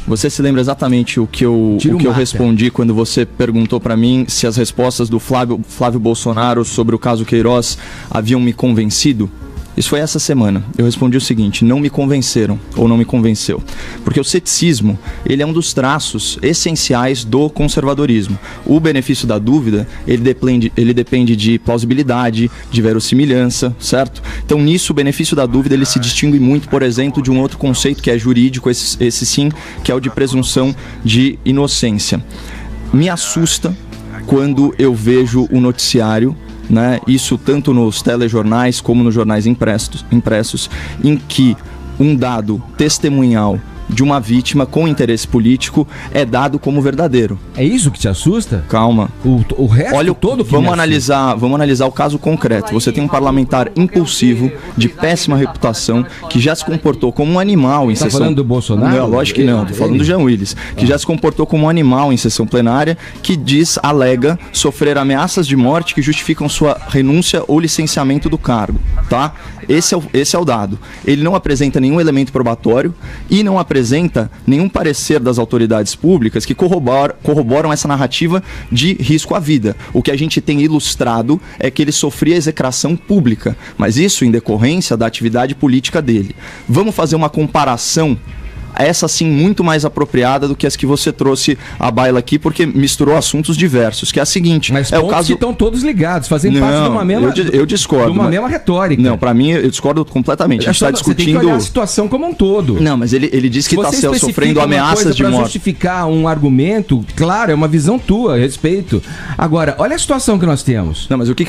Você se lembra exatamente o que eu respondi quando você perguntou para mim se as respostas do Flávio Bolsonaro sobre o caso Queiroz haviam me convencido? Isso foi essa semana. Eu respondi o seguinte: não me convenceram, ou não me convenceu. Porque o ceticismo, ele é um dos traços essenciais do conservadorismo. O benefício da dúvida, ele depende de plausibilidade, de verossimilhança, certo? Então nisso o benefício da dúvida, ele se distingue muito, por exemplo, de um outro conceito que é jurídico, esse sim, que é o de presunção de inocência. Me assusta quando eu vejo o noticiário, né, isso tanto nos telejornais como nos jornais impressos, em que um dado testemunhal de uma vítima com interesse político é dado como verdadeiro. É isso que te assusta? Calma. O resto olha, todo que vamos analisar o caso concreto. Você tem um parlamentar impulsivo, de péssima reputação, que já se comportou como um animal em sessão... Tá falando do Bolsonaro? Não, lógico que não. Tô falando do Jean Willis, que já se comportou como um animal em sessão plenária, que alega sofrer ameaças de morte que justificam sua renúncia ou licenciamento do cargo, tá? Esse é o dado. Ele não apresenta nenhum elemento probatório e não apresenta nenhum parecer das autoridades públicas que corroboram essa narrativa de risco à vida. O que a gente tem ilustrado é que ele sofria execração pública, mas isso em decorrência da atividade política dele. Vamos fazer uma comparação, essa sim muito mais apropriada do que as que você trouxe à baila aqui, porque misturou assuntos diversos, que é a seguinte... Mas é o caso que estão todos ligados, fazem parte de uma mesma... Eu discordo. De uma mesma retórica. Não, para mim, eu discordo completamente. A gente está discutindo... Você tem que olhar a situação como um todo. Não, mas ele diz que está sofrendo ameaças de morte. Para justificar um argumento, claro, é uma visão tua, respeito. Agora, olha a situação que nós temos. Não, mas o que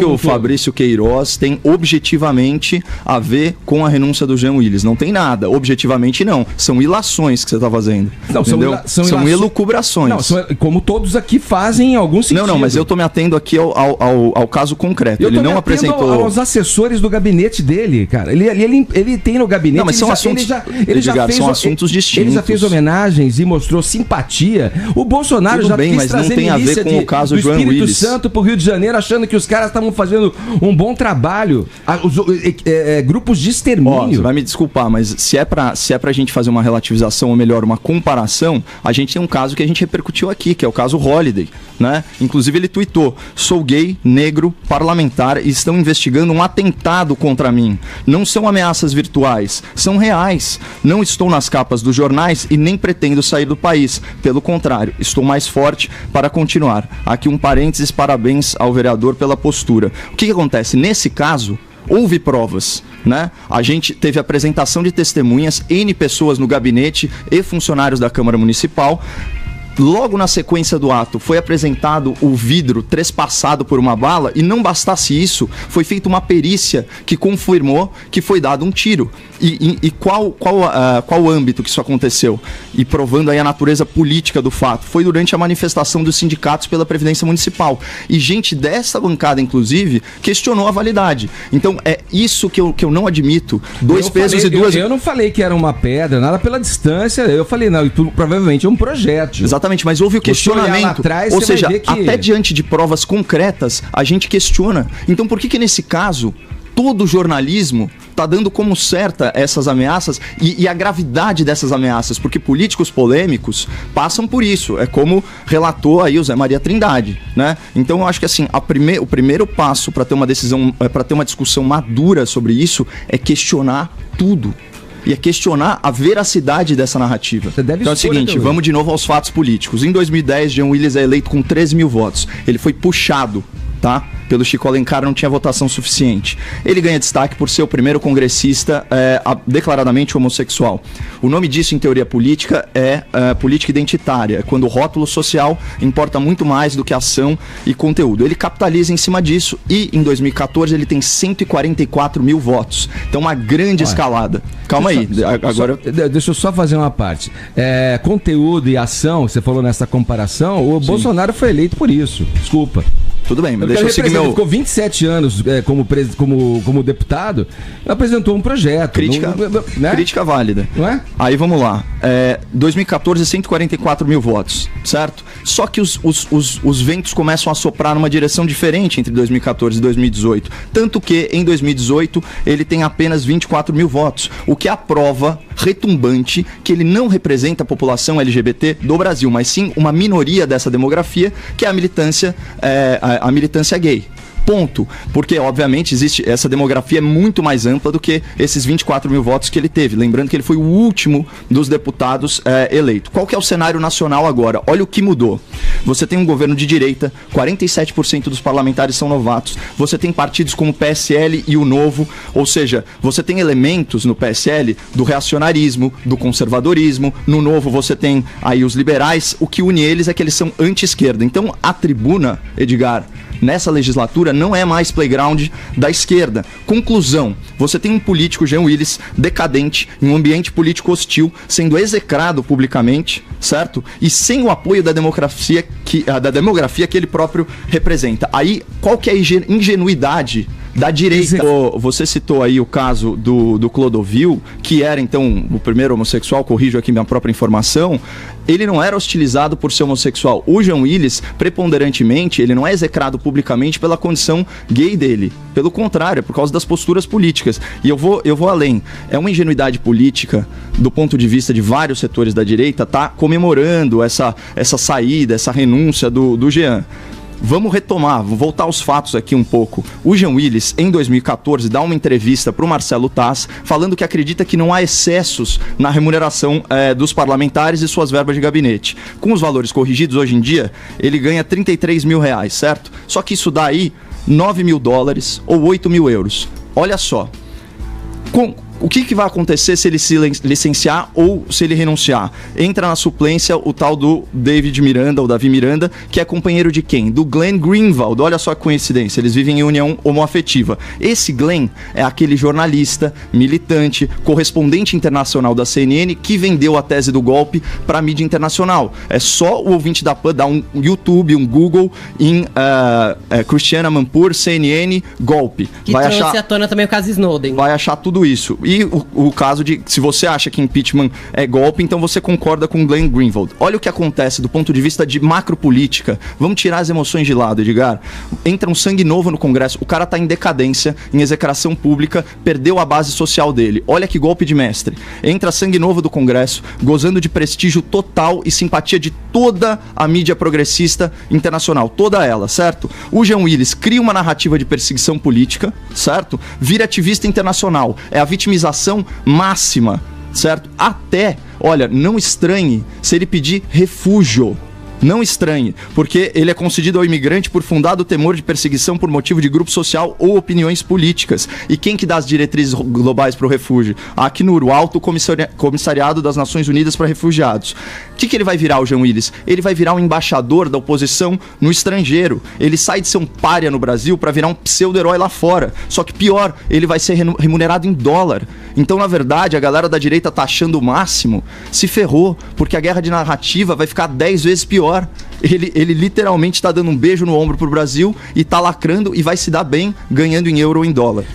o Fabrício Queiroz tem objetivamente a ver com a renúncia do Jean Willis? Não tem nada. Objetivamente, não. São ilações que você está fazendo. Não, entendeu? São elucubrações. Não, como todos aqui fazem em algum sentido. Não, mas eu estou me atendo aqui ao caso concreto. Ele não apresentou... aos assessores do gabinete dele, cara. Ele tem no gabinete... Não, mas são assuntos... São assuntos distintos. Ele já fez homenagens e mostrou simpatia. O Bolsonaro Tudo já bem, mas não tem a ver com o caso João Willis. Do Espírito Santo pro Rio de Janeiro, achando que os caras estavam fazendo um bom trabalho. Grupos de extermínio. Você vai me desculpar, mas se é pra gente fazer uma relativização, ou melhor, uma comparação, a gente tem um caso que a gente repercutiu aqui, que é o caso Holliday, né? Inclusive ele tuitou: sou gay, negro, parlamentar e estão investigando um atentado contra mim. Não são ameaças virtuais, são reais. Não estou nas capas dos jornais e nem pretendo sair do país. Pelo contrário, estou mais forte para continuar. Aqui um parênteses, parabéns ao vereador pela postura. O que acontece? Nesse caso, houve provas, né? A gente teve apresentação de testemunhas, N pessoas no gabinete e funcionários da Câmara Municipal. Logo na sequência do ato, foi apresentado o vidro trespassado por uma bala e não bastasse isso, foi feita uma perícia que confirmou que foi dado um tiro. E qual o âmbito que isso aconteceu? E provando aí a natureza política do fato. Foi durante a manifestação dos sindicatos pela Previdência Municipal. E gente dessa bancada, inclusive, questionou a validade. Então, é isso que eu não admito. Dois pesos e duas... Eu não falei que era uma pedra, nada pela distância. Eu falei, não, provavelmente é um projeto. Exatamente, mas houve o questionamento. Ou seja, até diante de provas concretas, a gente questiona. Então, por que nesse caso, todo o jornalismo está dando como certa essas ameaças e a gravidade dessas ameaças? Porque políticos polêmicos passam por isso. É como relatou aí o Zé Maria Trindade, né? Então, eu acho que assim, o primeiro passo para ter uma decisão, para ter uma discussão madura sobre isso, é questionar tudo. E é questionar a veracidade dessa narrativa. Então é o seguinte, vamos de novo aos fatos políticos. Em 2010, Jean Willis é eleito com 13 mil votos. Ele foi puxado, tá? Pelo Chico Alencar, não tinha votação suficiente. Ele ganha destaque por ser o primeiro congressista declaradamente homossexual. O nome disso, em teoria política, é política identitária, quando o rótulo social importa muito mais do que ação e conteúdo. Ele capitaliza em cima disso e, em 2014, ele tem 144 mil votos. Então, uma grande escalada. Calma aí. Agora... Deixa eu só fazer uma parte. Conteúdo e ação, você falou nessa comparação, o Bolsonaro foi eleito por isso. Desculpa. Tudo bem, mas deixa eu seguir meu... Ele ficou 27 anos como deputado, apresentou um projeto. Crítica válida. Não é? Aí vamos lá. 2014, 144 mil votos, certo? Só que os ventos começam a soprar numa direção diferente entre 2014 e 2018. Tanto que, em 2018, ele tem apenas 24 mil votos, o que é a prova retumbante que ele não representa a população LGBT do Brasil, mas sim uma minoria dessa demografia, que é a militância gay. Ponto. Porque, obviamente, existe essa demografia é muito mais ampla do que esses 24 mil votos que ele teve. Lembrando que ele foi o último dos deputados eleito. Qual que é o cenário nacional agora? Olha o que mudou. Você tem um governo de direita, 47% dos parlamentares são novatos. Você tem partidos como o PSL e o Novo, ou seja, você tem elementos no PSL do reacionarismo, do conservadorismo. No Novo você tem aí os liberais. O que une eles é que eles são anti-esquerda. Então, a tribuna, Edgar, nessa legislatura não é mais playground da esquerda. Conclusão, você tem um político, Jean Willis, decadente, em um ambiente político hostil, sendo execrado publicamente, certo? E sem o apoio da demografia que ele próprio representa. Aí, qual que é a ingenuidade da direita? Você citou aí o caso do Clodovil, que era então o primeiro homossexual, corrijo aqui minha própria informação. Ele não era hostilizado por ser homossexual. O Jean Willis, preponderantemente, ele não é execrado publicamente pela condição gay dele. Pelo contrário, é por causa das posturas políticas. E eu vou além. É uma ingenuidade política, do ponto de vista de vários setores da direita, tá comemorando essa saída, essa renúncia do Jean. Vamos retomar, vou voltar aos fatos aqui um pouco. O Jean Willis, em 2014, dá uma entrevista para o Marcelo Taz, falando que acredita que não há excessos na remuneração dos parlamentares e suas verbas de gabinete. Com os valores corrigidos, hoje em dia, ele ganha 33 mil reais, certo? Só que isso dá aí 9 mil dólares ou 8 mil euros. Olha só. O que vai acontecer se ele se licenciar ou se ele renunciar? Entra na suplência o tal do Davi Miranda, que é companheiro de quem? Do Glenn Greenwald. Olha só que coincidência, eles vivem em união homoafetiva. Esse Glenn é aquele jornalista, militante, correspondente internacional da CNN que vendeu a tese do golpe para a mídia internacional. É só o ouvinte da PAN dar um YouTube, um Google em Christiane Amanpour, CNN, golpe. Que trouxe à tona também o caso Snowden. Vai achar tudo isso. E o caso de, se você acha que impeachment é golpe, então você concorda com Glenn Greenwald. Olha o que acontece do ponto de vista de macropolítica. Vamos tirar as emoções de lado, Edgar. Entra um sangue novo no Congresso, o cara tá em decadência, em execração pública, perdeu a base social dele. Olha que golpe de mestre. Entra sangue novo do Congresso, gozando de prestígio total e simpatia de toda a mídia progressista internacional, toda ela, certo? O Jean Willis cria uma narrativa de perseguição política, certo? Vira ativista internacional, é a vitimização máxima, certo? Até, olha, não estranhe se ele pedir refúgio. Não estranhe, porque ele é concedido ao imigrante por fundado temor de perseguição por motivo de grupo social ou opiniões políticas. E quem que dá as diretrizes globais para o refúgio? A Acnur, o Alto Comissariado das Nações Unidas para Refugiados. O que ele vai virar, o Jean Willis? Ele vai virar um embaixador da oposição no estrangeiro. Ele sai de ser um pária no Brasil para virar um pseudo-herói lá fora. Só que pior, ele vai ser remunerado em dólar. Então, na verdade, a galera da direita tá achando o máximo, se ferrou, porque a guerra de narrativa vai ficar 10 vezes pior. Ele literalmente está dando um beijo no ombro pro Brasil e tá lacrando e vai se dar bem ganhando em euro ou em dólar.